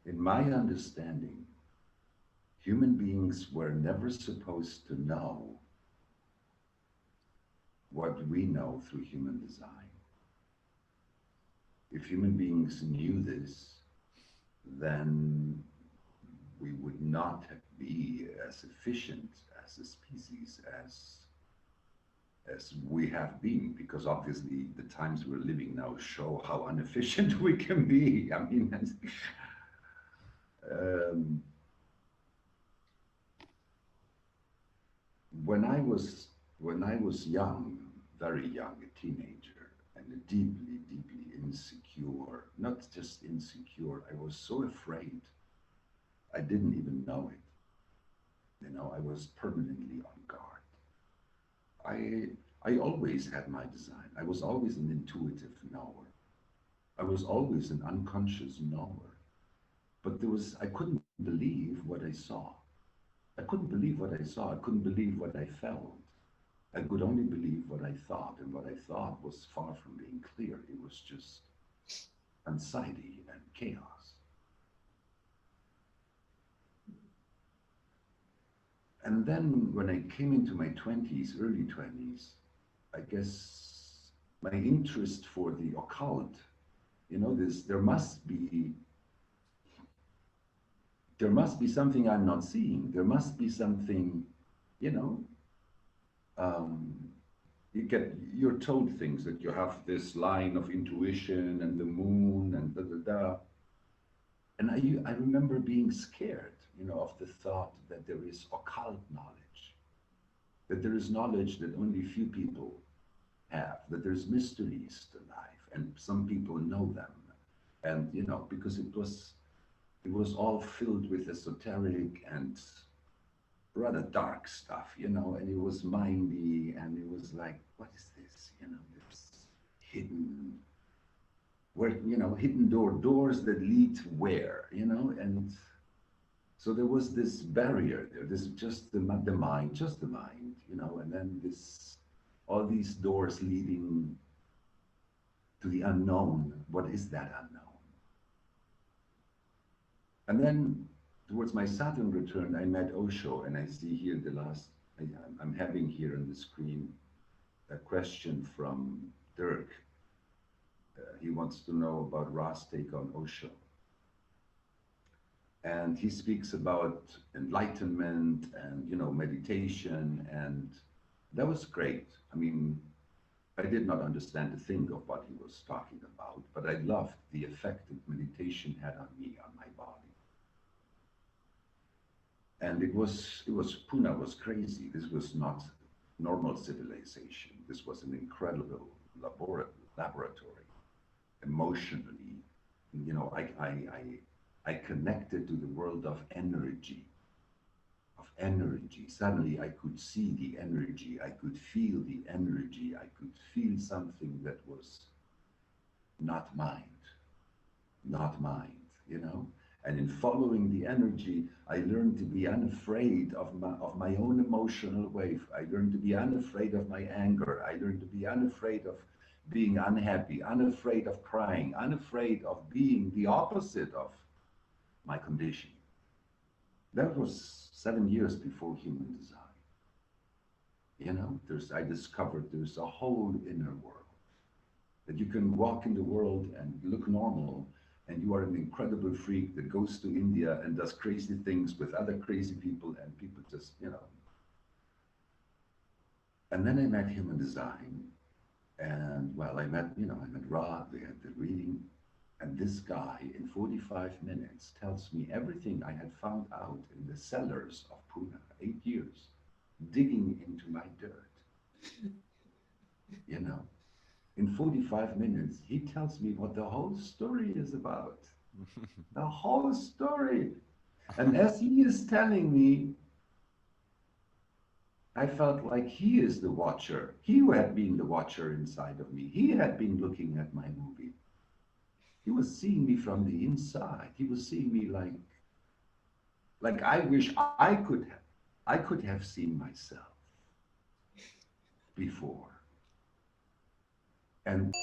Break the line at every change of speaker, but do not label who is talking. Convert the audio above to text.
In my understanding, human beings were never supposed to know what we know through human design. If human beings knew this, then we would not be as efficient as a species as we have been, because obviously the times we're living now show how inefficient we can be. I mean, um, when I was when I was young, very young, a teenager, and a deeply, deeply insecure, not just insecure, I was so afraid. I didn't even know it. You know, I was permanently on guard. I always had my design. I was always an intuitive knower. I was always an unconscious knower. But I couldn't believe what I saw. I couldn't believe what I saw. I couldn't believe what I felt. I could only believe what I thought, and what I thought was far from being clear. It was just anxiety and chaos. And then when I came into my 20s, early 20s, I guess my interest for the occult, you know, there must be something I'm not seeing. There must be something, you know, um, you're told things that you have this line of intuition and the moon and da da da. And I remember being scared, you know, of the thought that there is occult knowledge, that there is knowledge that only few people have, that there's mysteries to life, and some people know them. And, you know, because it was all filled with esoteric and rather dark stuff, you know, and it was mindy, and it was like, what is this? You know, this hidden, where, you know, hidden doors that lead to where, you know, and so there was this barrier there. This just the mind, just the mind, you know, and then this all these doors leading to the unknown. What is that unknown? And then towards my Saturn return, I met Osho, and I see here the last. I'm having here on the screen a question from Dirk. He wants to know about Ra's take on Osho. And he speaks about enlightenment and, you know, meditation, and that was great. I mean, I did not understand a thing of what he was talking about, but I loved the effect that meditation had on me, on my body. And it was Pune was crazy. This was not normal civilization. This was an incredible laboratory, emotionally. You know, I connected to the world of energy, of energy. Suddenly I could see the energy, I could feel the energy, I could feel something that was not mind, not mind, you know? And in following the energy, I learned to be unafraid of my own emotional wave. I learned to be unafraid of my anger. I learned to be unafraid of being unhappy, unafraid of crying, unafraid of being the opposite of my condition. That was 7 years before human design. You know, I discovered there's a whole inner world that you can walk in the world and look normal, and you are an incredible freak that goes to India and does crazy things with other crazy people, and people just, you know. And then I met human design, and well, I met Ra, we had the reading, and this guy in 45 minutes tells me everything I had found out in the cellars of Pune, 8 years, digging into my dirt, you know. In 45 minutes, he tells me what the whole story is about. The whole story. And as he is telling me, I felt like he is the watcher. He had been the watcher inside of me. He had been looking at my movie. He was seeing me from the inside. He was seeing me like I wish I could have seen myself before. And